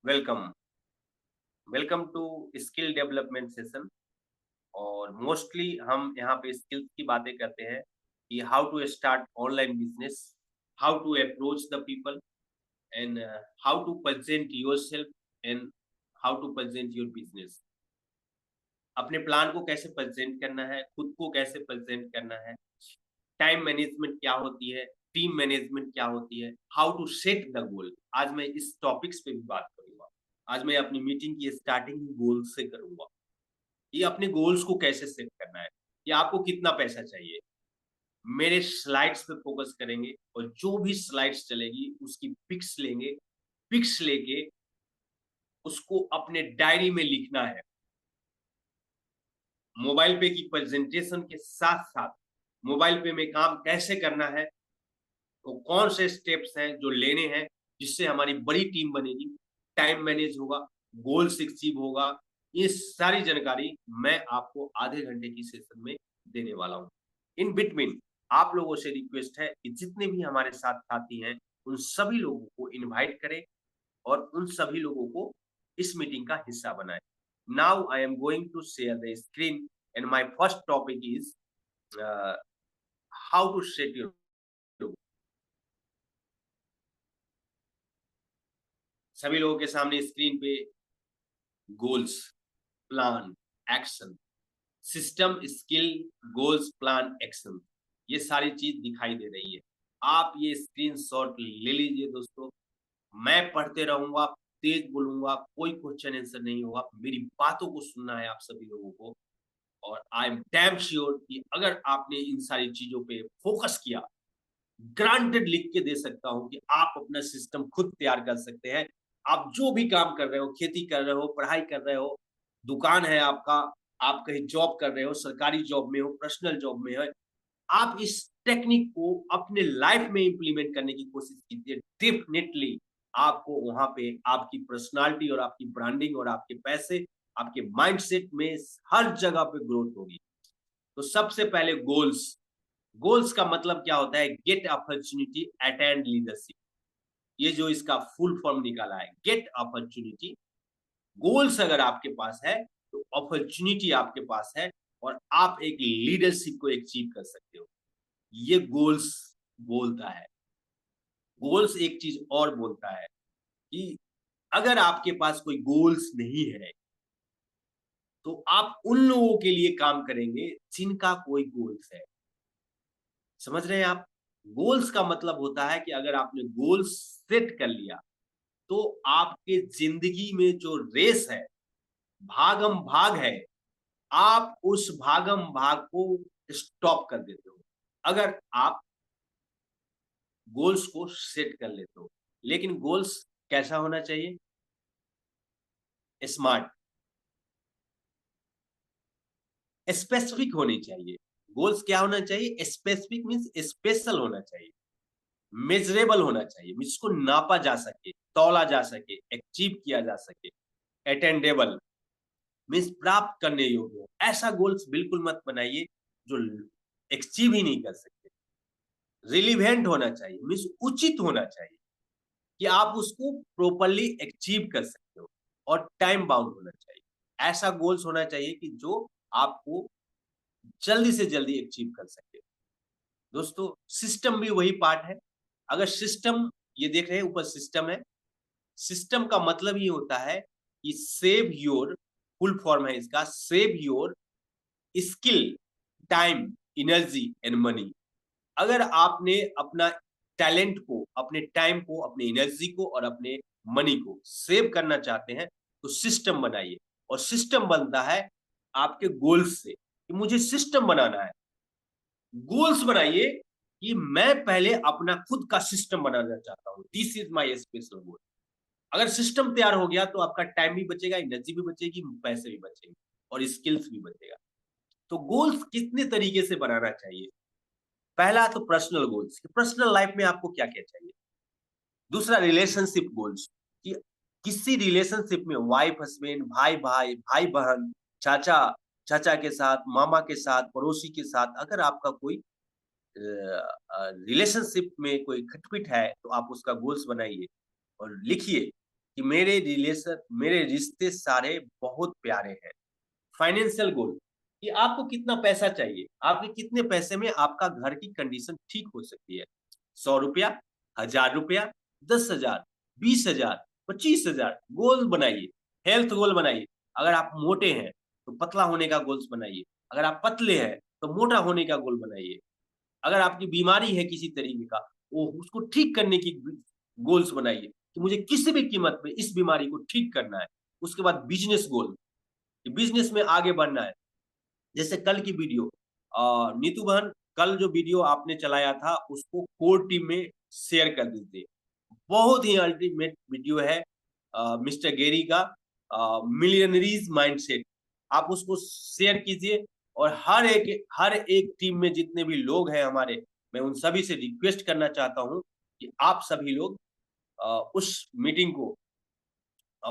Welcome welcome to skill development session. और mostly हम यहाँ पे स्किल्स की बातें करते हैं कि how to start online business, how to approach the people and how to present yourself and how to present your business. अपने प्लान को कैसे प्रेजेंट करना है, खुद को कैसे प्रेजेंट करना है, टाइम मैनेजमेंट क्या होती है, टीम मैनेजमेंट क्या होती है, how to set the goal. आज मैं इस टॉपिक्स पे भी बात करूंगा। आज मैं अपनी मीटिंग की स्टार्टिंग गोल से करूंगा। ये अपने गोल्स को कैसे सेट करना है, कि आपको कितना पैसा चाहिए। मेरे स्लाइड्स पे फोकस करेंगे और जो भी स्लाइड्स चलेगी उसकी पिक्स लेंगे। पिक्स लेके उसको अपने डायरी में लिखना है। मोबाइल पे की प्रेजेंटेशन के साथ साथ मोबाइल पे में काम कैसे करना है, तो कौन से स्टेप्स हैं जो लेने हैं जिससे हमारी बड़ी टीम बनेगी, टाइम मैनेज होगा, गोल्स अचीव होगा। ये सारी जानकारी मैं आपको आधे घंटे की सेशन में देने वाला हूँ। इन बिटवीन आप लोगों से रिक्वेस्ट है कि जितने भी हमारे साथ साथी हैं उन सभी लोगों को इनवाइट करें और उन सभी लोगों को इस मीटिंग का हिस्सा बनाएं। Now I am going to share the screen and my first topic is how to set your. सभी लोगों के सामने स्क्रीन पे goals, plan, action, system, skill, goals, plan, action, ये सारी चीज दिखाई दे रही है। आप ये स्क्रीनशॉट ले लीजिए दोस्तों। मैं पढ़ते रहूंगा, तेज बोलूंगा, कोई क्वेश्चन आंसर नहीं होगा। मेरी बातों को सुनना है आप सभी लोगों को। और आई एम डैम श्योर कि अगर आपने इन सारी चीजों पे फोकस किया, ग्रांटेड लिख के दे सकता हूं कि आप अपना सिस्टम खुद तैयार कर सकते हैं। आप जो भी काम कर रहे हो, खेती कर रहे हो, पढ़ाई कर रहे हो, दुकान है आपका, आप कहीं जॉब कर रहे हो, सरकारी जॉब में हो, पर्सनल जॉब में हो, आप इस टेक्निक को अपने लाइफ में इंप्लीमेंट करने की कोशिश कीजिए। डेफिनेटली आपको वहां पे आपकी पर्सनालिटी और आपकी ब्रांडिंग और आपके पैसे, आपके माइंडसेट में हर जगह पे ग्रोथ होगी। तो सबसे पहले गोल्स। गोल्स का मतलब क्या होता है? Get opportunity, attend leadership. ये जो इसका फुल फॉर्म निकाला है, गेट अपॉर्चुनिटी। गोल्स अगर आपके पास है तो अपॉर्चुनिटी आपके पास है और आप एक लीडरशिप को अचीव कर सकते हो। ये गोल्स बोलता है। गोल्स एक चीज और बोलता है कि अगर आपके पास कोई गोल्स नहीं है तो आप उन लोगों के लिए काम करेंगे जिनका कोई गोल्स है। समझ रहे हैं आप? गोल्स का मतलब होता है कि अगर आपने गोल्स सेट कर लिया तो आपके जिंदगी में जो रेस है, भागम भाग है, आप उस भागम भाग को स्टॉप कर देते हो अगर आप गोल्स को सेट कर लेते हो। लेकिन गोल्स कैसा होना चाहिए? स्मार्ट, स्पेसिफिक होनी चाहिए। गोल्स क्या होना चाहिए? स्पेसिफिक मीन्स स्पेशल होना चाहिए, मेजरेबल होना चाहिए, जिसको नापा जा सके, तौला जा सके, अचीव किया जा सके। अटेंडेबल मीन्स प्राप्त करने योग्य हो। ऐसा गोल्स बिल्कुल मत बनाइए जो अचीव ही नहीं कर सकते। रिलीवेंट होना चाहिए मीन्स उचित होना चाहिए कि आप उसको प्रॉपर्ली अचीव कर सकते हो। और टाइम बाउंड होना चाहिए। ऐसा गोल्स होना चाहिए कि जो आपको जल्दी से जल्दी अचीव कर सके। दोस्तों, सिस्टम भी वही पार्ट है। अगर सिस्टम, ये देख रहे हैं ऊपर सिस्टम है। सिस्टम का मतलब ये होता है कि सेव योर, फुल फॉर्म है इसका, save your skill, time, energy and money. अगर आपने अपना टैलेंट को, अपने टाइम को, अपने एनर्जी को और अपने मनी को सेव करना चाहते हैं तो सिस्टम बनाइए। और सिस्टम बनता है आपके गोल्स से, कि मुझे सिस्टम बनाना है। गोल्स बनाइए कि मैं पहले अपना खुद का सिस्टम बनाना चाहता हूं, दिस इज माय स्पेशल गोल। अगर सिस्टम तैयार हो गया तो आपका टाइम भी बचेगा, एनर्जी भी बचेगी, पैसे भी बचेंगे और स्किल्स भी बचेगा। तो गोल्स कितने तरीके से बनाना चाहिए? पहला तो पर्सनल गोल्स, पर्सनल लाइफ में आपको क्या क्या चाहिए। दूसरा रिलेशनशिप गोल्स, कि किसी रिलेशनशिप में वाइफ हस्बैंड, भाई भाई, भाई बहन, चाचा, चाचा के साथ, मामा के साथ, पड़ोसी के साथ, अगर आपका कोई रिलेशनशिप में कोई खटपिट है तो आप उसका गोल्स बनाइए और लिखिए कि मेरे रिश्ते सारे बहुत प्यारे हैं। फाइनेंशियल गोल कि आपको कितना पैसा चाहिए, आपके कितने पैसे में आपका घर की कंडीशन ठीक हो सकती है। ₹100, ₹1000, 10,000, 20,000, 25,000 गोल बनाइए, हेल्थ गोल बनाइए। अगर आप मोटे हैं, तो पतला होने का गोल्स बनाइए। अगर आप पतले हैं, तो मोटा होने का गोल बनाइए। अगर आपकी बीमारी है किसी तरीके का, वो उसको ठीक करने की गोल्स बनाइए कि मुझे किसी भी कीमत पे इस बीमारी को ठीक करना है। उसके बाद बिज़नेस गोल, कि बिज़नेस में आगे बढ़ना है। जैसे कल की वीडियो नीतू बहन, कल जो वीडियो आपने चलाया था उसको कोर टीम में शेयर कर दीजिए। बहुत ही अल्टीमेट वीडियो है मिस्टर गेरी का मिलियनरीज माइंडसेट। आप उसको शेयर कीजिए और हर एक टीम में जितने भी लोग हैं हमारे, मैं उन सभी से रिक्वेस्ट करना चाहता हूँ कि आप सभी लोग उस मीटिंग को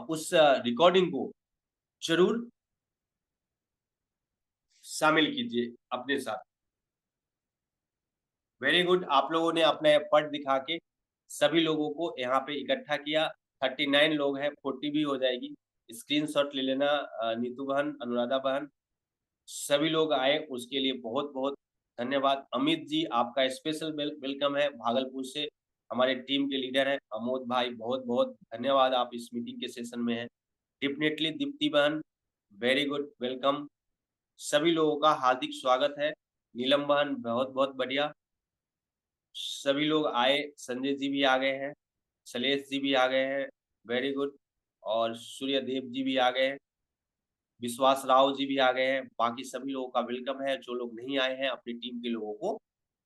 उस रिकॉर्डिंग को ज़रूर शामिल कीजिए अपने साथ। वेरी गुड, आप लोगों ने अपना एफर्ट दिखा के सभी लोगों को यहाँ पे इकट्ठा किया। 39 लोग हैं, 40 भी हो जाएगी। स्क्रीनशॉट ले लेना नीतू बहन, अनुराधा बहन, सभी लोग आए उसके लिए बहुत-बहुत धन्यवाद। अमित जी आपका स्पेशल वेलकम है भागलपुर से, हमारे टीम के लीडर हैं। अमोद भाई बहुत-बहुत धन्यवाद, आप इस मीटिंग के सेशन में हैं। डेफिनिटली दीप्ति बहन, वेरी गुड वेलकम। सभी लोगों का हार्दिक स्वागत है। नीलम बहन बहुत-बहुत बढ़िया। सभी लोग आए, संजय जी भी आ गए हैं, शैलेश जी भी आ गए हैं, वेरी गुड। और सूर्यदेव जी भी आ गए हैं, विश्वास राव जी भी आ गए हैं। बाकी सभी लोगों का वेलकम है, जो लोग नहीं आए हैं अपनी टीम के लोगों को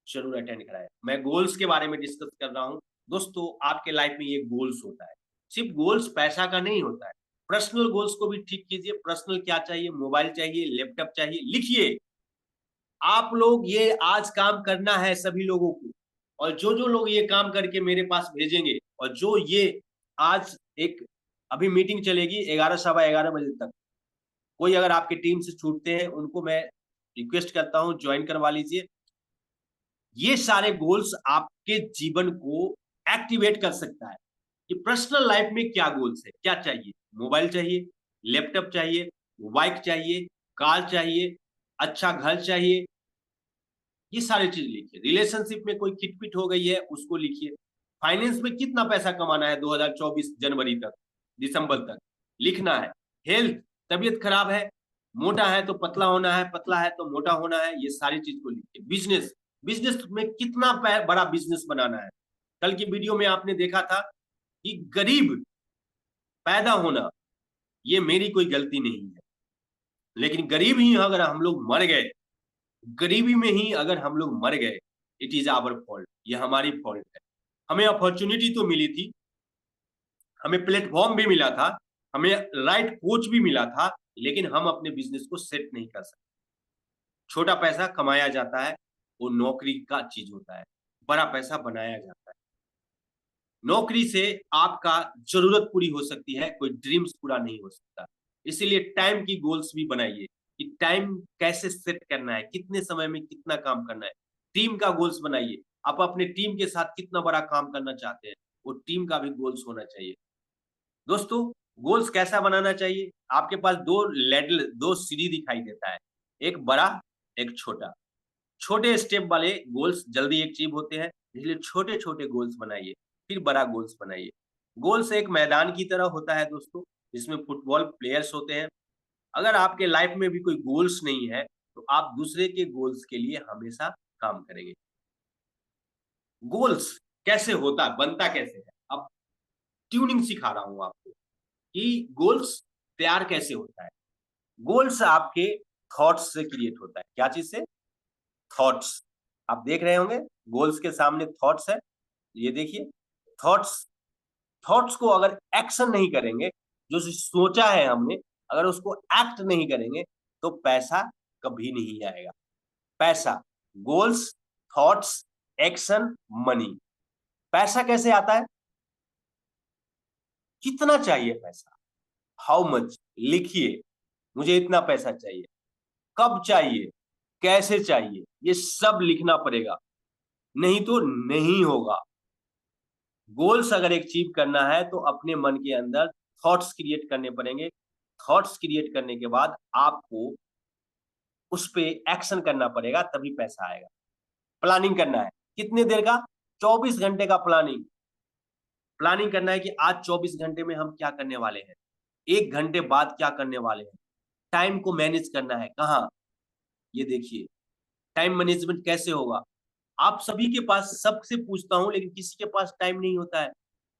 ज़रूर अटेंड कराएँ। मैं गोल्स के बारे में डिस्कस कर रहा हूँ। दोस्तों, आपके लाइफ में ये गोल्स होता है, सिर्फ़ गोल्स पैसा का नहीं होता है। पर्सनल गोल्स को भी ठीक कीजिए, पर्सनल क्या चाहिए, मोबाइल चाहिए, लैपटॉप चाहिए, लिखिए। आप लोग ये आज काम करना है सभी लोगों को, और जो-जो लोग ये काम करके मेरे पास भेजेंगे और जो ये आज एक अभी मीटिंग चलेगी 11 सवा 11 बजे तक। कोई अगर आपकी टीम से छूटते हैं उनको मैं रिक्वेस्ट करता हूँ जॉइन करवा लीजिए। ये सारे गोल्स आपके जीवन को एक्टिवेट कर सकता है कि पर्सनल लाइफ में क्या गोल्स है, क्या चाहिए? मोबाइल चाहिए, लैपटॉप चाहिए, बाइक चाहिए, कार चाहिए, अच्छा घर चाहिए, ये सारी चीज़ लिखिए। रिलेशनशिप में कोई खिटपिट हो गई है, उसको लिखिए। फाइनेंस में कितना पैसा कमाना है 2024 जनवरी तक, दिसंबर तक, लिखना है। हेल्थ, तबीयत खराब है, मोटा है तो पतला होना है, पतला है तो मोटा होना है, ये सारी चीज़ को लिखिए। बिज़नेस, बिज़नेस में कितना बड़ा बिज़नेस बनाना है। कल की वीडियो में आपने देखा था कि गरीब पैदा होना, ये मेरी कोई गलती नहीं है। लेकिन गरीब ही अगर हम लोग मर गए, गरीबी में ही अगर हम लोग मर गए, इट इज़ आवर फॉल्ट, ये हमारी फॉल्ट है। हमें अपॉर्च्युनिटी तो मिली थी, हमें प्लेटफ़ॉर्म भी मिला था, हमें राइट कोच भी मिला था, लेकिन हम अपने बिज़नेस को सेट नहीं कर सके। छोटा पैसा कमाया जाता है, वो नौकरी का चीज़ होता है, बड़ा पैसा बनाया जाता है। नौकरी से आपका ज़रूरत पूरी हो सकती है, कोई ड्रीम्स पूरा नहीं हो सकता। इसीलिए टाइम की गोल्स भी बनाइए कि टाइम कैसे सेट करना है, कितने समय में कितना काम करना है। टीम का गोल्स बनाइए, आप अपने टीम के साथ कितना बड़ा काम करना चाहते हैं, वो टीम का भी गोल्स होना चाहिए। दोस्तों, गोल्स कैसा बनाना चाहिए? आपके पास 2 सीढ़ी दिखाई देता है, एक बड़ा, एक छोटा। छोटे स्टेप वाले गोल्स जल्दी अचीव होते हैं, इसलिए छोटे-छोटे गोल्स बनाइए, फिर बड़ा गोल्स बनाइए। गोल्स एक मैदान की तरह होता है दोस्तों, जिसमें फुटबॉल प्लेयर्स होते हैं। अगर आपके लाइफ में भी कोई गोल्स नहीं है, तो आप दूसरे के गोल्स के लिए हमेशा काम करेंगे। गोल्स कैसे होता है, बनता कैसे है? अब ट्यूनिंग सिखा रहा हूँ आपको कि गोल्स तैयार कैसे होता है। गोल्स आपके थॉट्स से क्रिएट होता है। क्या चीज़ से? थॉट्स। आप देख रहे होंगे, गोल्स के सामने थॉट्स है। ये देखिए, थॉट्स थॉट्स को अगर एक्शन नहीं करेंगे, जो सोचा है हमने, अगर उसको एक्ट नहीं करेंगे, तो पैसा कभी नहीं आएगा। पैसा, गोल्स, थॉट्स, एक्शन, मनी। पैसा कैसे आता है? कितना चाहिए पैसा? How much? लिखिए, मुझे इतना पैसा चाहिए। कब चाहिए? कैसे चाहिए? ये सब लिखना पड़ेगा, नहीं तो नहीं होगा। गोल्स अगर अचीव करना है तो अपने मन के अंदर थॉट्स क्रिएट करने पड़ेंगे। थॉट्स क्रिएट करने के बाद आपको उस पे एक्शन करना पड़ेगा, तभी पैसा आएगा। प्लानिंग करना है कितने देर का? 24 घंटे का प्लानिंग। प्लानिंग करना है कि आज 24 घंटे में हम क्या करने वाले हैं, 1 घंटे बाद क्या करने वाले हैं। टाइम को मैनेज करना है। कहाँ? ये देखिए, टाइम मैनेजमेंट कैसे होगा? आप सभी के पास, सबसे पूछता हूं, लेकिन किसी के पास टाइम नहीं होता है।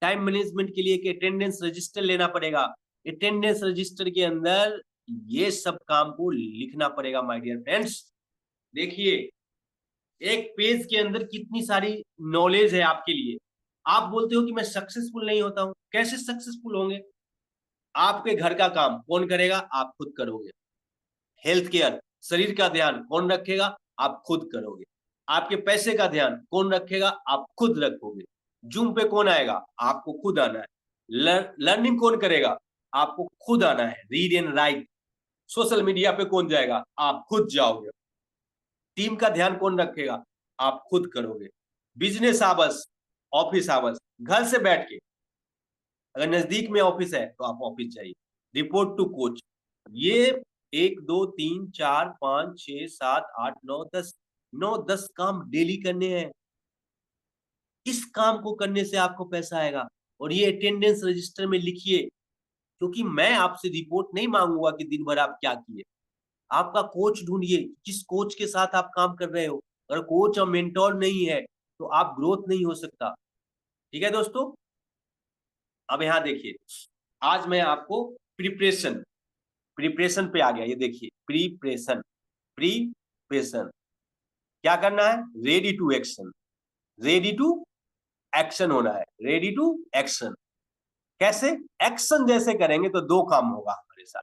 टाइम मैनेजमेंट के लिए एक अटेंडेंस रजिस्टर लेना पड़ेगा। अटेंडेंस रजिस्टर के अंदर ये सब काम को लिखना पड़ेगा माय डियर फ्रेंड्स। देखिए, एक पेज के अंदर कितनी सारी नॉलेज है आपके लिए। आप बोलते हो कि मैं सक्सेसफुल नहीं होता हूं। कैसे सक्सेसफुल होंगे? आपके घर का काम कौन करेगा? आप खुद करोगे। हेल्थ केयर, शरीर का ध्यान कौन रखेगा? आप खुद करोगे। आपके पैसे का ध्यान कौन रखेगा? आप खुद रखोगे। जूम पे कौन आएगा? आपको खुद आना है। लर्निंग कौन करेगा? आपको खुद आना है, read and right. Social media पे कौन जाएगा? आप खुद जाओगे। टीम का ध्यान कौन रखेगा? आप खुद करोगे। बिजनेस आवर्स, ऑफिस आवर्स, घर से बैठ के, अगर नजदीक में ऑफिस है तो आप ऑफिस जाइए। रिपोर्ट टू कोच, ये 1 2 3 4 5 6 7 8 9 10, 9 10 काम डेली करने हैं। इस काम को करने से आपको पैसा आएगा। और ये अटेंडेंस रजिस्टर में लिखिए, क्योंकि मैं आपसे रिपोर्ट नहीं मांगूंगा कि दिन भर आप क्या किए। आपका कोच ढूंढिए, किस कोच के साथ आप काम कर रहे हो। अगर कोच और मेंटोर नहीं है तो आप ग्रोथ नहीं हो सकता। ठीक है दोस्तों, अब यहाँ देखिए, आज मैं आपको प्रिपरेशन प्रिपरेशन पे आ गया। ये देखिए, प्रिपरेशन प्रिपरेशन क्या करना है? Ready to action. Ready to action होना है। रेडी टू एक्शन कैसे? एक्शन जैसे करेंगे तो दो काम होगा हमारे साथ,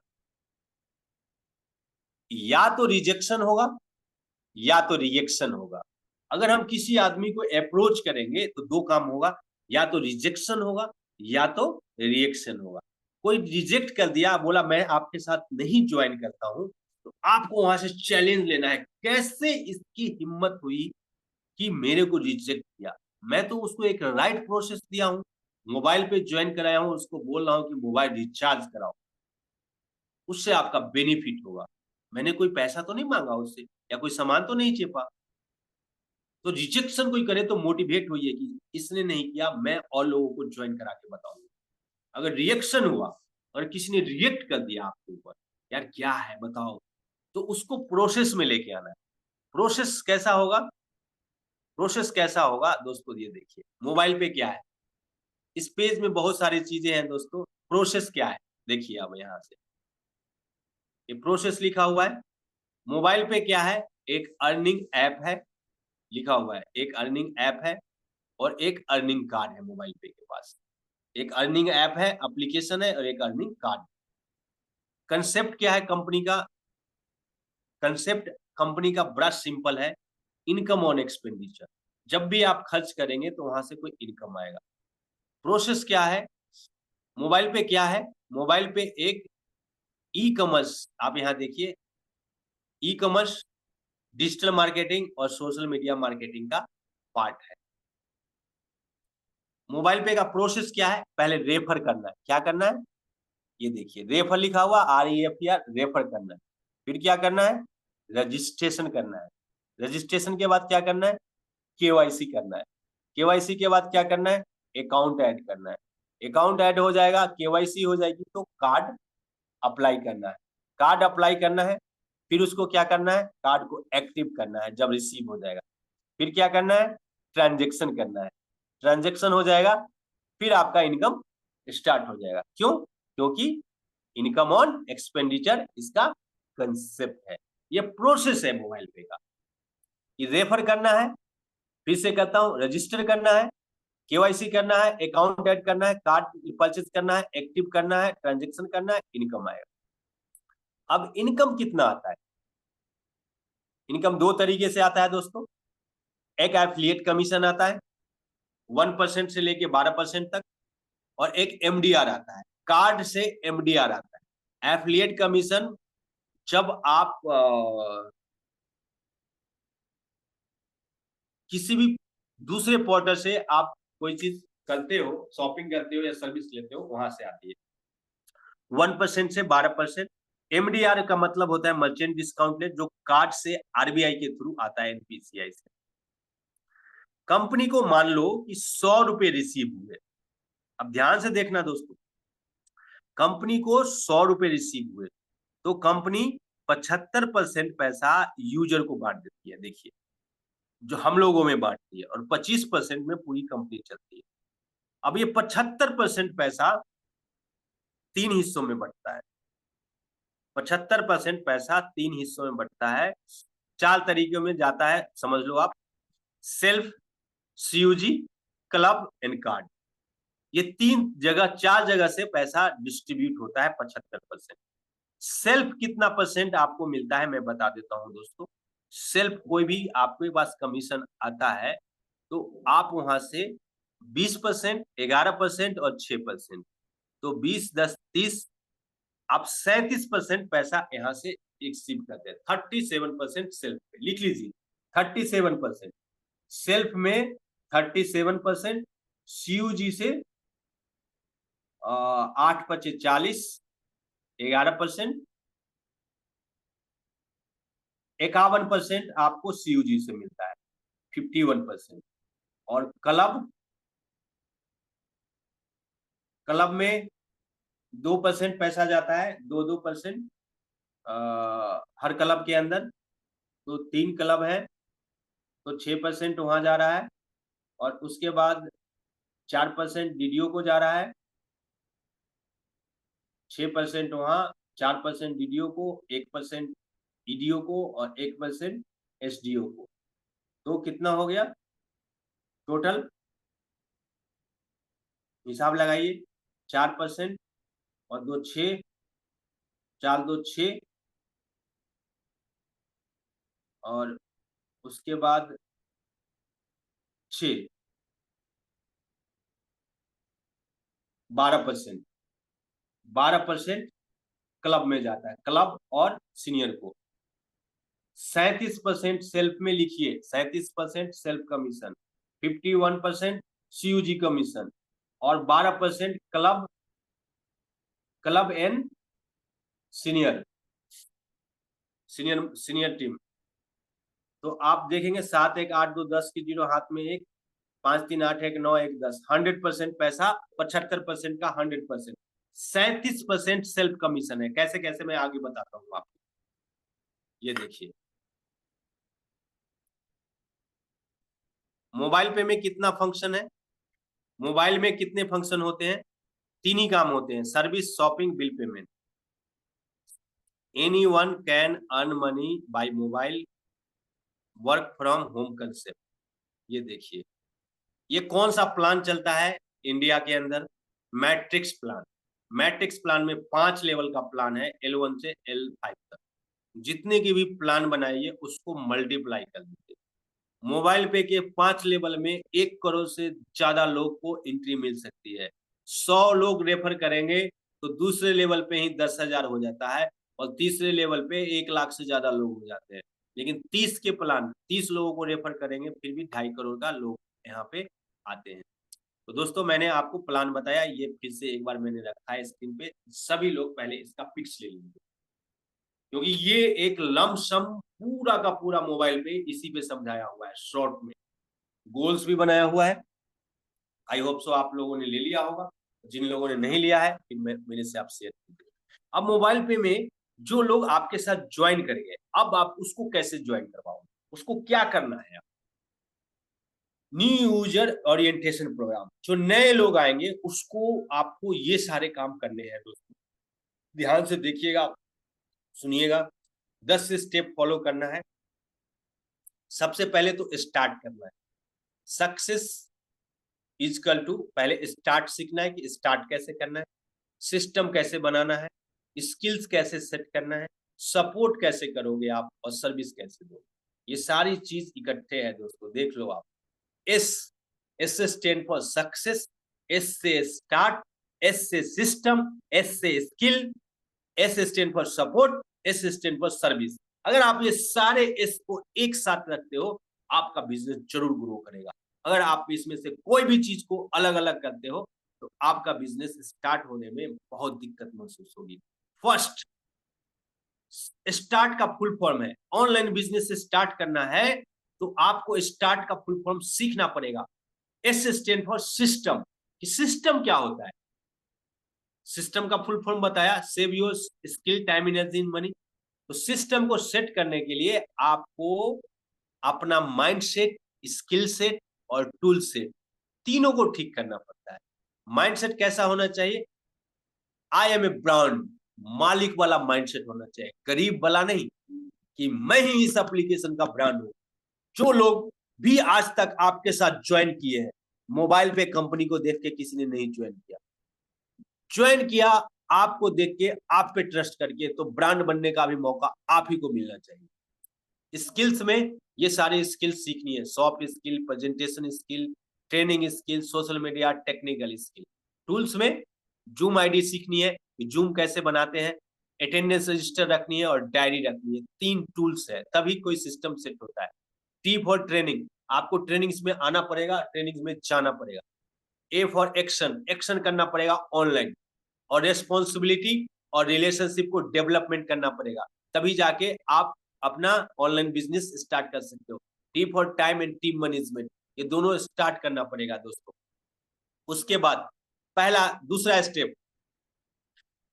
या तो रिजेक्शन होगा या तो रिएक्शन होगा। अगर हम किसी आदमी को अप्रोच करेंगे तो दो काम होगा, या तो रिजेक्शन होगा या तो रिएक्शन होगा। कोई रिजेक्ट कर दिया, बोला मैं आपके साथ नहीं ज्वाइन करता हूं, तो आपको वहां से चैलेंज लेना है, कैसे इसकी हिम्मत हुई कि मेरे को रिजेक्ट किया। मैं तो उसको एक राइट प्रोसेस दिया हूं, मोबाइल पे ज्वाइन कराया हूं, उसको बोल रहा हूं कि मोबाइल रिचार्ज कराओ, उससे आपका बेनिफिट होगा। मैंने कोई पैसा तो नहीं मांगा उससे, या कोई सामान तो नहीं चेपा। तो रिजेक्शन कोई करे तो मोटिवेट होइए कि इसने नहीं किया, मैं और लोगों को ज्वाइन करा के बताऊंगा। अगर रिएक्शन हुआ और किसी ने रिएक्ट कर दिया आपके ऊपर, यार क्या है बताओ, तो उसको प्रोसेस में लेके आना है। प्रोसेस कैसा होगा? प्रोसेस कैसा होगा दोस्तों, ये देखिए, मोबाइल पे क्या है, इस पेज में बहुत सारी चीजें हैं दोस्तों। प्रोसेस क्या है देखिए, अब यहाँ से ये प्रोसेस लिखा हुआ है। मोबाइल पे क्या है? एक अर्निंग ऐप है, लिखा हुआ है, एक अर्निंग ऐप है और एक अर्निंग कार्ड है मोबाइल पे के पास। एक अर्निंग ऐप है, एप्लीकेशन है, और एक अर्निंग कार्ड। कंसेप्ट क्या है कंपनी का? कंसेप्ट कंपनी का बड़ा सिंपल है, इनकम ऑन एक्सपेंडिचर। जब भी आप खर्च करेंगे तो वहां से कोई इनकम आएगा। प्रोसेस क्या है? मोबाइल पे क्या है? मोबाइल पे एक ई कॉमर्स, आप यहाँ देखिए, ई कॉमर्स, डिजिटल मार्केटिंग और सोशल मीडिया मार्केटिंग का पार्ट है। मोबाइल पे का प्रोसेस क्या है? पहले रेफर करना है। क्या करना है? ये देखिए, रेफर लिखा हुआ, REFER, रेफर करना है। फिर क्या करना है? रजिस्ट्रेशन करना है। रजिस्ट्रेशन के बाद क्या करना है? KYC करना है। KYC के बाद क्या करना है? अकाउंट ऐड करना है। अकाउंट ऐड हो जाएगा, KYC हो जाएगी, तो कार्ड अप्लाई करना है। कार्ड अप्लाई करना है, फिर उसको क्या करना है? कार्ड को एक्टिव करना है जब रिसीव हो जाएगा। फिर क्या करना है? ट्रांजेक्शन करना है। ट्रांजेक्शन हो जाएगा, फिर आपका इनकम स्टार्ट हो जाएगा। क्यों? क्योंकि इनकम ऑन एक्सपेंडिचर इसका कंसेप्ट है। ये प्रोसेस है मोबाइल पे का। ये रेफर करना है, फिर से कहता हूं, रजिस्टर करना है, KYC करना है, अकाउंट ऐड करना है, कार्ड परचेज करना है, एक्टिव करना है, ट्रांजेक्शन करना है, इनकम आएगा। अब इनकम कितना आता है? इनकम दो तरीके से आता है दोस्तों। एक एफिलिएट कमीशन आता है 1% से लेके 12% तक, और एक MDR आता है, कार्ड से MDR आता है। एफिलिएट कमीशन, जब आप किसी भी दूसरे पोर्टल से आप कोई चीज करते हो, शॉपिंग करते हो या सर्विस लेते हो, वहां से आती है। 1% से 12%। एमडीआर का मतलब होता है मर्चेंट डिस्काउंट रेट, जो कार्ड से आरबीआई के थ्रू आता है, एनपीसीआई से। कंपनी को मान लो कि 100 रुपए रिसीव हुए, अब ध्यान से देखना दोस्तों, कंपनी को 100 रुपए रिसीव हुए तो कंपनी 75% पैसा यूजर को बांट देती है, देखिए, जो हम लोगों में बांटती है, और 25% में पूरी कंपनी चलती है। अब ये 75% पैसा 3 हिस्सों में बंटता है। 75% पैसा 3 हिस्सों में बंटता है, 4 तरीकों में जाता है, समझ लो आप। Self, CUG, club and card, ये 4 जगह से पैसा डिस्ट्रीब्यूट होता है 75%। सेल्फ कितना परसेंट आपको मिलता है मैं बता देता हूं दोस्तों। सेल्फ कोई भी आपके पास कमीशन आता है तो आप वहां से 20%, 11% और 6%, तो 20, 10, 30, आप 37% पैसा यहां से रिसीव करते हैं। 37% सेल्फ पे लिख लीजिए, 37% सेल्फ में, 37% सीयूजी से 8×5=40, 11%, 51% आपको सीयूजी से मिलता है, 51%। और क्लब में 2% पैसा जाता है, 2% हर क्लब के अंदर, तो 3 क्लब है तो 6% वहां जा रहा है, और उसके बाद 4% डीडीओ को जा रहा है, 6% वहां, 4% डीडीओ को, 1% ईडीओ को और 1% एसडीओ को। तो कितना हो गया टोटल, हिसाब लगाइए, 4% और 2 6, 4 2 6, और उसके बाद 6, 12%, 12% क्लब में जाता है, क्लब और सीनियर को। 37% सेल्फ में लिखिए, 37% सेल्फ कमीशन, 51% सीयूजी कमीशन, और 12% club and senior senior team. तो आप देखेंगे 7 1 8 2 10 की 0 हाथ में 1, 5 3 8 1 9 1 10, 100% पैसा, 75% का 100%, 37% सेल्फ कमीशन है। कैसे कैसे मैं आगे बताता हूँ आपको, ये देखिए। मोबाइल पे में कितना फंक्शन है, मोबाइल में कितने फंक्शन होते हैं, 3 ही काम होते हैं, service, shopping, bill payment. Anyone can earn money by mobile, work from home concept. ये देखिए, ये कौन सा प्लान चलता है इंडिया के अंदर, मैट्रिक्स प्लान। मैट्रिक्स प्लान में 5 लेवल का प्लान है, L1 से L5 तक। जितने की भी प्लान बनाइए उसको मल्टीप्लाई कर दीजिए। मोबाइल पे के 5 लेवल में 1 करोड़ से ज्यादा लोग को एंट्री मिल सकती है। 100 लोग रेफर करेंगे तो दूसरे लेवल पे ही 10,000 हो जाता है, और तीसरे लेवल पे 1 लाख से ज्यादा लोग हो जाते हैं। लेकिन 30 के प्लान, 30 लोगों को रेफर करेंगे फिर भी 2.5 करोड़ का लोग यहाँ पे आते हैं। तो दोस्तों मैंने आपको प्लान बताया, ये फिर से एक बार मैंने रखा है स्क्रीन पे, सभी लोग पहले इसका पिक्स ले लीजिए, क्योंकि ये एक लमसम पूरा का पूरा मोबाइल पे इसी पे समझाया हुआ है, शॉर्ट में गोल्स भी बनाया हुआ है। आई होप सो आप लोगों ने ले लिया होगा, जिन लोगों ने नहीं लिया है फिर मेरे से आप शेयर कीजिए। अब मोबाइल पे में जो लोग आपके साथ ज्वाइन करेंगे, अब आप उसको कैसे ज्वाइन करवाओगे, उसको क्या करना है। न्यू यूजर ओरिएंटेशन प्रोग्राम, जो नए लोग आएंगे उसको आपको ये सारे काम करने हैं दोस्तों, ध्यान से देखिएगा, सुनिएगा। 10 स्टेप फॉलो करना है। सबसे पहले तो स्टार्ट करना है। सक्सेस इजकल टू, पहले स्टार्ट सीखना है कि स्टार्ट कैसे करना है, सिस्टम कैसे बनाना है, स्किल्स कैसे सेट करना है, सपोर्ट कैसे करोगे आप, और सर्विस कैसे दोगे। ये सारी चीज इकट्ठे है दोस्तों, देख लो आप। एस, एस से स्टैंड फॉर सक्सेस, एस से स्टार्ट, एस से सिस्टम, एस से skill, S stand for support, S stand for service. अगर आप ये सारे एस को एक साथ रखते हो, आपका बिजनेस जरूर ग्रो करेगा। अगर आप इसमें से कोई भी चीज को अलग अलग करते हो तो आपका बिजनेस स्टार्ट होने में बहुत दिक्कत महसूस होगी। फर्स्ट, स्टार्ट का फुल फॉर्म है, ऑनलाइन बिजनेस स्टार्ट करना है तो आपको स्टार्ट का फुल फॉर्म सीखना पड़ेगा। S stand for system. System क्या होता है? सिस्टम का फुल फॉर्म बताया, save your skill time energy in money. तो सिस्टम को सेट करने के लिए आपको अपना माइंड सेट, स्किल सेट और टूल सेट तीनों को ठीक करना पड़ता है। माइंड सेट कैसा होना चाहिए? आई एम ए ब्रांड, मालिक वाला माइंड सेट होना चाहिए, गरीब वाला नहीं कि मैं ही इस एप्लीकेशन का ब्रांड हूं। जो लोग भी आज तक आपके साथ ज्वाइन किए हैं, मोबाइल पे कंपनी को देख के किसी ने नहीं ज्वाइन किया, ज्वाइन किया आपको देख के, आप पे ट्रस्ट करके, तो ब्रांड बनने का भी मौका आप ही को मिलना चाहिए। स्किल्स में ये सारी स्किल सीखनी है, soft skill, presentation skill, training skill, social media, technical skill. Tools में जूम आईडी सीखनी है, जूम कैसे बनाते हैं, अटेंडेंस रजिस्टर रखनी है और डायरी रखनी है। 3 टूल्स है, तभी कोई सिस्टम सेट होता है। टी फॉर ट्रेनिंग, आपको ट्रेनिंग्स में आना पड़ेगा, ट्रेनिंग्स में जाना पड़ेगा। ए फॉर एक्शन, एक्शन करना पड़ेगा ऑनलाइन। और रेस्पॉन्सिबिलिटी और रिलेशनशिप को डेवलपमेंट करना पड़ेगा, तभी जाके आप अपना ऑनलाइन बिजनेस स्टार्ट कर सकते हो। T for time and team management, ये दोनों स्टार्ट करना पड़ेगा दोस्तों। उसके बाद पहला दूसरा स्टेप,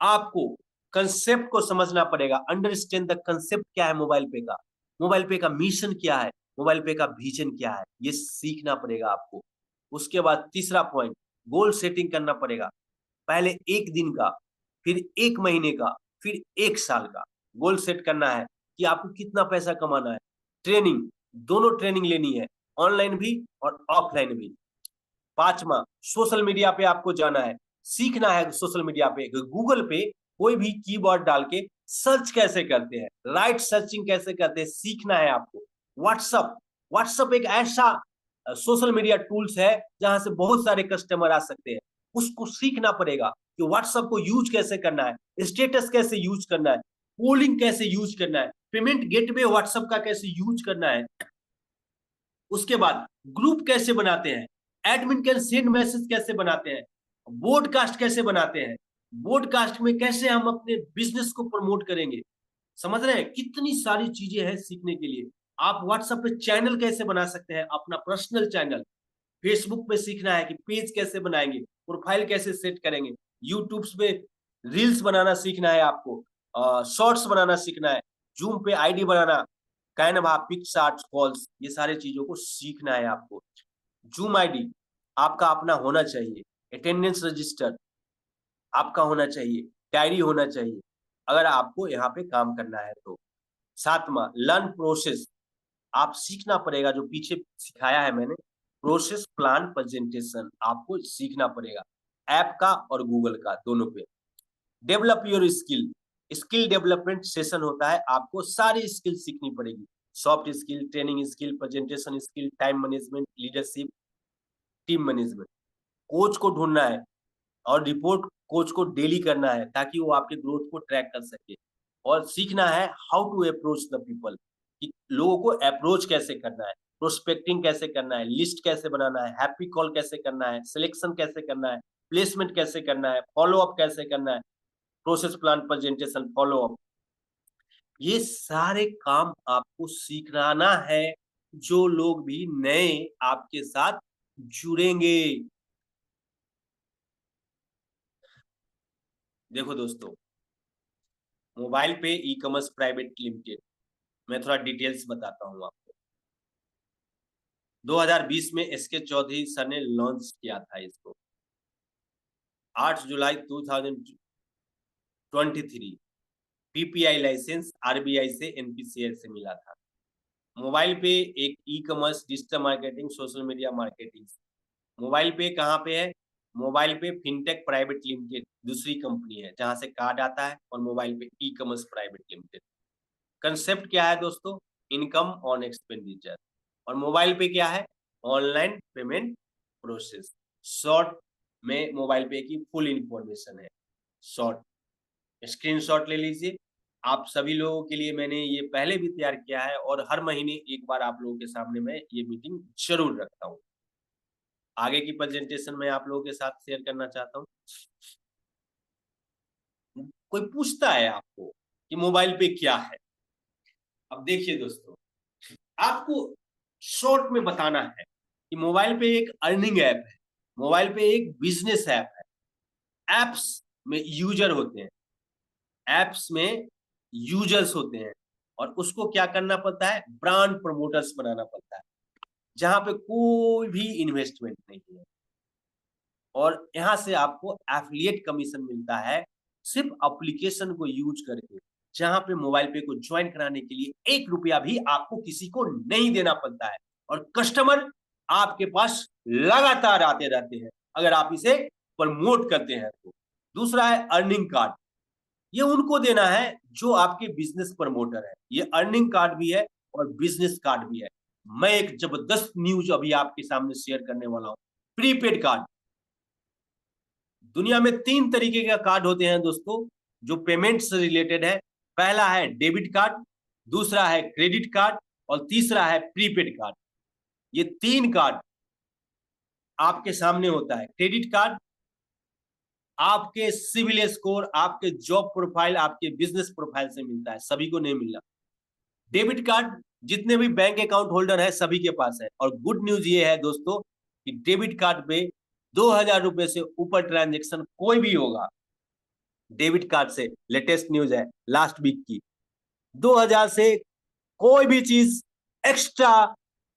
आपको कंसेप्ट को समझना पड़ेगा। अंडरस्टैंड द कंसेप्ट, क्या है मोबाइल पे का, मोबाइल पे का मिशन क्या है, मोबाइल पे का विजन क्या है, ये सीखना पड़ेगा आपको। उसके बाद तीसरा पॉइंट, गोल सेटिंग करना पड़ेगा। पहले 1 दिन का, फिर 1 महीने का, फिर 1 साल का गोल सेट करना है कि आपको कितना पैसा कमाना है। ट्रेनिंग, दोनों ट्रेनिंग लेनी है, ऑनलाइन भी और ऑफलाइन भी। 5वां, सोशल मीडिया पे आपको जाना है, सीखना है सोशल मीडिया पे, गूगल पे कोई भी कीवर्ड डाल के सर्च कैसे करते हैं, राइट सर्चिंग कैसे करते हैं, सीखना है आपको। व्हाट्सअप, व्हाट्सअप एक ऐसा सोशल मीडिया टूल्स है जहां से बहुत सारे कस्टमर आ सकते हैं, उसको सीखना पड़ेगा कि व्हाट्सअप को यूज कैसे करना है, स्टेटस कैसे यूज करना है, पोलिंग कैसे यूज करना है, पेमेंट गेटवे व्हाट्सअप का कैसे यूज करना है। उसके बाद ग्रुप कैसे बनाते हैं, एडमिन कैन सेंड मैसेज कैसे बनाते हैं, बोडकास्ट कैसे बनाते हैं, बोडकास्ट में कैसे हम अपने बिजनेस को प्रमोट करेंगे। समझ रहे हैं, कितनी सारी चीजें हैं सीखने के लिए। आप व्हाट्सएप पे चैनल कैसे बना सकते हैं, अपना पर्सनल चैनल। फेसबुक पे सीखना है कि पेज कैसे बनाएंगे, प्रोफाइल कैसे सेट करेंगे। यूट्यूब पे रील्स बनाना सीखना है आपको, शॉर्ट्स बनाना सीखना है, जूम पे आईडी बनाना, कैनवा, पिक्सआर्ट, कॉल्स, ये सारी चीजों को सीखना है आपको। जूम आईडी आपका अपना होना चाहिए, अटेंडेंस रजिस्टर आपका होना चाहिए, डायरी होना चाहिए, अगर आपको यहाँ पे काम करना है तो। 7वां, लर्न प्रोसेस, आप सीखना पड़ेगा जो पीछे सिखाया है मैंने, प्रोसेस, प्लान, प्रेजेंटेशन आपको सीखना पड़ेगा, ऐप का और गूगल का दोनों पे। Develop your skill, skill development session होता है, आपको सारी स्किल सीखनी पड़ेगी। Soft skill, training skill, presentation skill, time management, leadership, team management. Coach को ढूंढना है और रिपोर्ट कोच को डेली करना है ताकि वो आपके ग्रोथ को ट्रैक कर सके। और सीखना है how to approach the people, कि लोगों को अप्रोच कैसे करना है, प्रोस्पेक्टिंग कैसे करना है, लिस्ट कैसे बनाना है, हैप्पी कॉल कैसे करना है, सिलेक्शन कैसे करना है, प्लेसमेंट कैसे करना है, फॉलो अप कैसे करना है, process, plan, presentation, follow up. ये सारे काम आपको सीखना है, जो लोग भी नए आपके साथ जुड़ेंगे। देखो दोस्तों, मोबाइल पे ई कॉमर्स प्राइवेट लिमिटेड, मैं थोड़ा डिटेल्स बताता हूँ आपको। 2020 में एसके चौधरी सर ने लॉन्च किया था इसको। 8 जुलाई 2023 पीपीआई लाइसेंस आरबीआई से, एनपीसीआई से मिला था। मोबाइल पे एक e commerce, digital marketing, social media marketing. Mobile पे कहाँ पे है? मोबाइल पे फिनटेक प्राइवेट लिमिटेड दूसरी कंपनी है जहां से कार्ड आता है, और मोबाइल पे e commerce private limited. Concept क्या है दोस्तों? Income on expenditure. और मोबाइल पे क्या है? Online payment process. शॉर्ट में मोबाइल पे की फुल इंफॉर्मेशन है। शॉर्ट स्क्रीनशॉट ले लीजिए। आप सभी लोगों के लिए मैंने ये पहले भी तैयार किया है, और हर महीने एक बार आप लोगों के सामने मैं ये मीटिंग जरूर रखता हूँ। आगे की प्रेजेंटेशन में आप लोगों के साथ शेयर करना चाहता हूँ। कोई पूछता है आपको कि मोबाइल पे क्या है? अब देखिए दोस्तों, आपको शॉर्ट में बताना है कि मोबाइल पे एक अर्निंग ऐप है, मोबाइल पे एक बिजनेस ऐप है। ऐप्स में यूजर होते हैं, ऐप्स में यूजर्स होते हैं और उसको क्या करना पड़ता है? ब्रांड प्रमोटर्स बनाना पड़ता है, जहाँ पे कोई भी इन्वेस्टमेंट नहीं है और यहाँ से आपको एफिलिएट कमीशन मिलता है सिर्फ एप्लीकेशन को यूज करके, जहाँ पे मोबाइल पे को ज्वाइन कराने के लिए 1 रुपया भी आपको किसी को नहीं देना पड़ता है और कस्टमर आपके पास लगातार आते रहते हैं, अगर आप इसे प्रमोट करते हैं तो। दूसरा है अर्निंग कार्ड, ये उनको देना है जो आपके बिजनेस प्रमोटर है। ये अर्निंग कार्ड भी है और बिजनेस कार्ड भी है। मैं एक जबरदस्त न्यूज अभी आपके सामने शेयर करने वाला हूँ। प्रीपेड कार्ड, दुनिया में 3 तरीके का कार्ड होते हैं दोस्तों, जो पेमेंट से रिलेटेड है। पहला है डेबिट कार्ड, दूसरा है क्रेडिट कार्ड और तीसरा है प्रीपेड कार्ड। ये 3 कार्ड आपके सामने होता है। क्रेडिट कार्ड आपके सिविल स्कोर, आपके जॉब प्रोफाइल, आपके बिजनेस प्रोफाइल से मिलता है, सभी को नहीं मिलना। डेबिट कार्ड जितने भी बैंक अकाउंट होल्डर है सभी के पास है और गुड न्यूज ये है दोस्तों कि डेबिट कार्ड पे 2000 रुपए से ऊपर ट्रांजेक्शन कोई भी होगा, डेबिट कार्ड से लेटेस्ट न्यूज है लास्ट वीक की, 2000 से कोई भी चीज एक्स्ट्रा,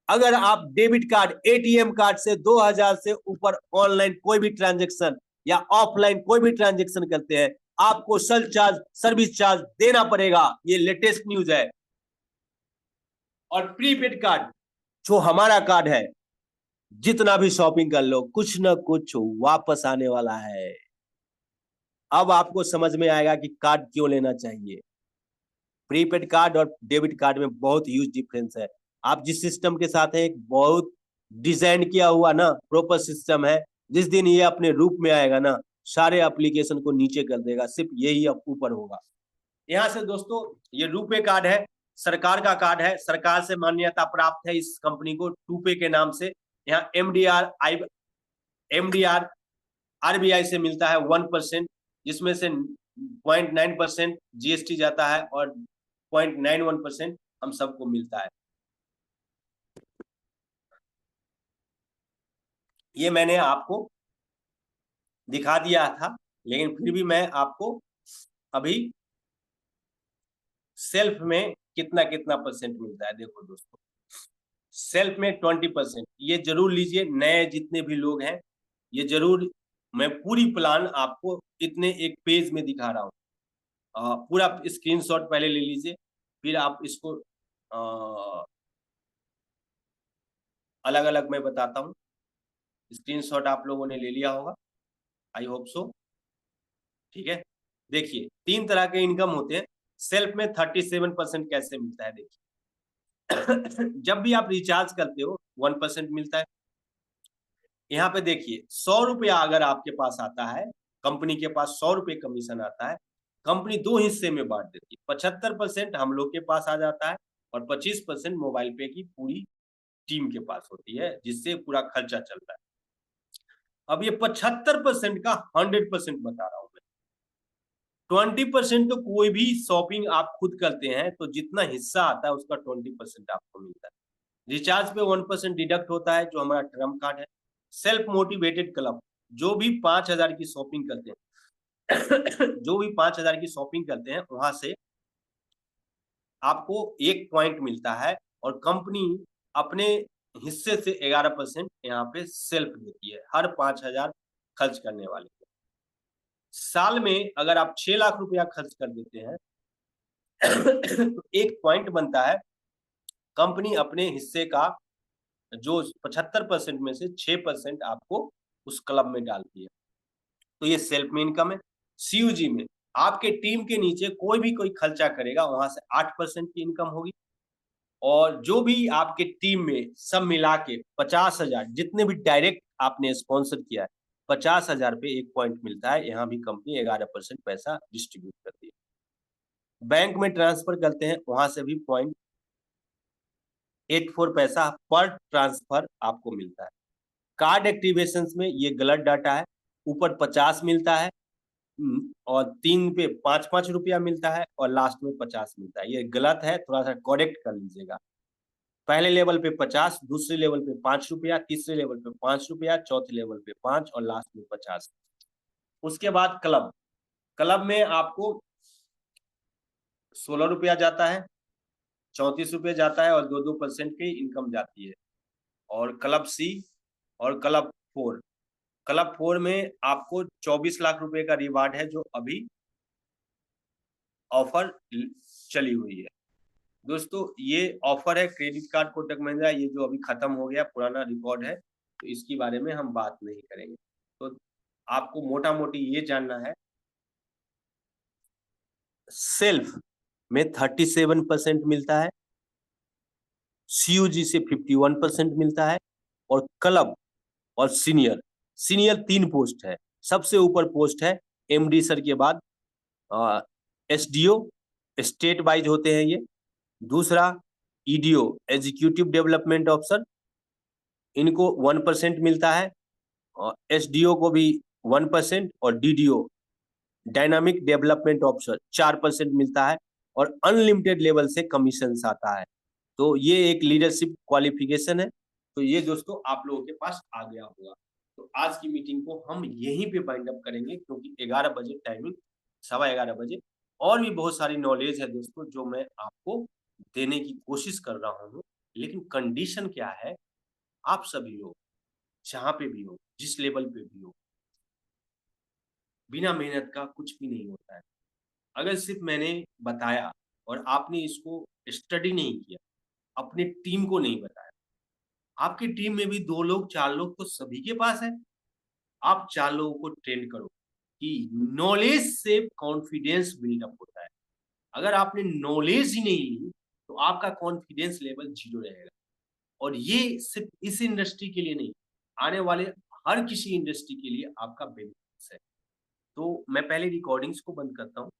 अगर आप डेबिट कार्ड एटीएम कार्ड से 2000 से ऊपर ऑनलाइन कोई भी ट्रांजेक्शन या ऑफलाइन कोई भी ट्रांजेक्शन करते हैं, आपको सेल चार्ज, सर्विस चार्ज देना पड़ेगा। ये लेटेस्ट न्यूज है। और प्रीपेड कार्ड जो हमारा कार्ड है, जितना भी शॉपिंग कर लो कुछ ना कुछ वापस आने वाला है। अब आपको समझ में आएगा कि कार्ड क्यों लेना चाहिए। प्रीपेड कार्ड और डेबिट कार्ड में बहुत ह्यूज डिफरेंस है। आप जिस सिस्टम के साथ है, एक बहुत डिजाइन किया हुआ ना प्रॉपर सिस्टम है, जिस दिन ये अपने रूप में आएगा ना, सारे एप्लीकेशन को नीचे कर देगा, सिर्फ यही अब ऊपर होगा। यहाँ से दोस्तों, ये रुपे कार्ड है, सरकार का कार्ड है, सरकार से मान्यता प्राप्त है इस कंपनी को टूपे के नाम से। यहाँ एमडीआर आरबीआई से मिलता है 1%, जिसमें से 0.9% जीएसटी जाता है और 0.91% हम सबको मिलता है। ये मैंने आपको दिखा दिया था, लेकिन फिर भी मैं आपको अभी सेल्फ में कितना कितना परसेंट मिलता है देखो दोस्तों। सेल्फ में 20%, ये जरूर लीजिए, नए जितने भी लोग हैं ये जरूर, मैं पूरी प्लान आपको इतने एक पेज में दिखा रहा हूँ। पूरा स्क्रीनशॉट पहले ले लीजिए, फिर आप इसको अलग अलग मैं बताता हूँ। स्क्रीनशॉट आप लोगों ने ले लिया होगा, आई होप सो। ठीक है, देखिए 3 तरह के इनकम होते हैं। सेल्फ में 37% कैसे मिलता है देखिए। जब भी आप रिचार्ज करते हो 1% मिलता है। यहाँ पे देखिए 100 रुपया अगर आपके पास आता है, कंपनी के पास 100 रुपये कमीशन आता है, कंपनी 2 हिस्से में बांट देती है। 75% हम लोग के पास आ जाता है और 25% मोबाइल पे की पूरी टीम के पास होती है, जिससे पूरा खर्चा चलता है। अब ये 75% का 100% बता रहा हूँ मैं। 20% तो कोई भी शॉपिंग आप खुद करते हैं तो जितना हिस्सा आता है उसका 20% आपको मिलता है। रिचार्ज पे 1% डिडक्ट होता है, जो हमारा ट्रम्प कार्ड है। सेल्फ मोटिवेटेड क्लब, जो भी 5000 की शॉपिंग करते हैं, जो भी 5000 की शॉपिंग करते हैं वहां से आपको 1 पॉइंट मिलता है और कंपनी अपने हिस्से से 11% यहाँ पे सेल्फ देती है हर 5000 खर्च करने वाले को। साल में अगर आप 6 लाख रुपया खर्च कर देते हैं तो 1 पॉइंट बनता है। कंपनी अपने हिस्से का जो 75% में से 6% आपको उस क्लब में डालती है। तो ये सेल्फ में इनकम है। सीयूजी में आपके टीम के नीचे कोई भी कोई खर्चा करेगा वहां से 8% की इनकम होगी और जो भी आपके टीम में सब मिला के 50,000 जितने भी डायरेक्ट आपने स्पॉन्सर किया है, 50,000 पे 1 पॉइंट मिलता है। यहाँ भी कंपनी 11% पैसा डिस्ट्रीब्यूट करती है। बैंक में ट्रांसफर करते हैं वहां से भी 0.84 पैसा पर ट्रांसफर आपको मिलता है। कार्ड एक्टिवेशन में ये गलत डाटा है, ऊपर 50 मिलता है और 3 पे 5-5 रुपया मिलता है और लास्ट में 50 मिलता है। ये गलत है, थोड़ा-सा करेक्ट कर लीजिएगा। पहले लेवल पे 50, दूसरे लेवल पे 5 रुपया, तीसरे लेवल पे 5 रुपया, चौथे लेवल पे 5 और लास्ट में 50। उसके बाद क्लब, क्लब में आपको 16 रुपया जाता है, 34 रुपये जाता है और 2-2% की इनकम जाती है। और क्लब सी और क्लब 4, क्लब 4 में आपको 24 लाख रुपए का रिवार्ड है जो अभी ऑफर चली हुई है। दोस्तों ये ऑफर है क्रेडिट कार्ड कोटक महिंद्रा, ये जो अभी खत्म हो गया, पुराना रिकॉर्ड है, तो इसके बारे में हम बात नहीं करेंगे। तो आपको मोटा-मोटी ये जानना है, सेल्फ में 37% मिलता है, सीयूजी से 51% मिलता है और क्लब और सीनियर, सीनियर 3 पोस्ट है। सबसे ऊपर पोस्ट है एमडी सर के बाद एसडीओ, स्टेट वाइज होते हैं ये। दूसरा ईडीओ, एग्जीक्यूटिव डेवलपमेंट ऑफिसर, इनको 1% मिलता है और एसडीओ को भी 1% और डीडीओ, डायनामिक डेवलपमेंट ऑफिसर 4% मिलता है और अनलिमिटेड लेवल से कमीशन आता है। तो ये एक लीडरशिप क्वालिफिकेशन है। तो ये दोस्तों आप लोगों के पास आ गया होगा। तो आज की मीटिंग को हम यहीं पे वाइंड अप करेंगे क्योंकि 11 बजे टाइमिंग, 11:15 बजे और भी बहुत सारी नॉलेज है दोस्तों जो मैं आपको देने की कोशिश कर रहा हूँ। लेकिन कंडीशन क्या है, आप सभी लोग जहाँ पे भी हो, जिस लेवल पे भी हो, बिना मेहनत का कुछ भी नहीं होता है। अगर सिर्फ मैंने बताया और आपने इसको स्टडी नहीं किया, अपनी टीम को नहीं बताया, आपकी टीम में भी 2 लोग 4 लोग तो सभी के पास है। आप 4 लोगों को ट्रेन करो कि नॉलेज से कॉन्फिडेंस बिल्डअप होता है। अगर आपने नॉलेज ही नहीं ली, तो आपका कॉन्फिडेंस लेवल 0 रहेगा। और ये सिर्फ इस इंडस्ट्री के लिए नहीं, आने वाले हर किसी इंडस्ट्री के लिए आपका बेनिफिट्स है। तो मैं पहले रिकॉर्डिंग्स को बंद करता हूँ।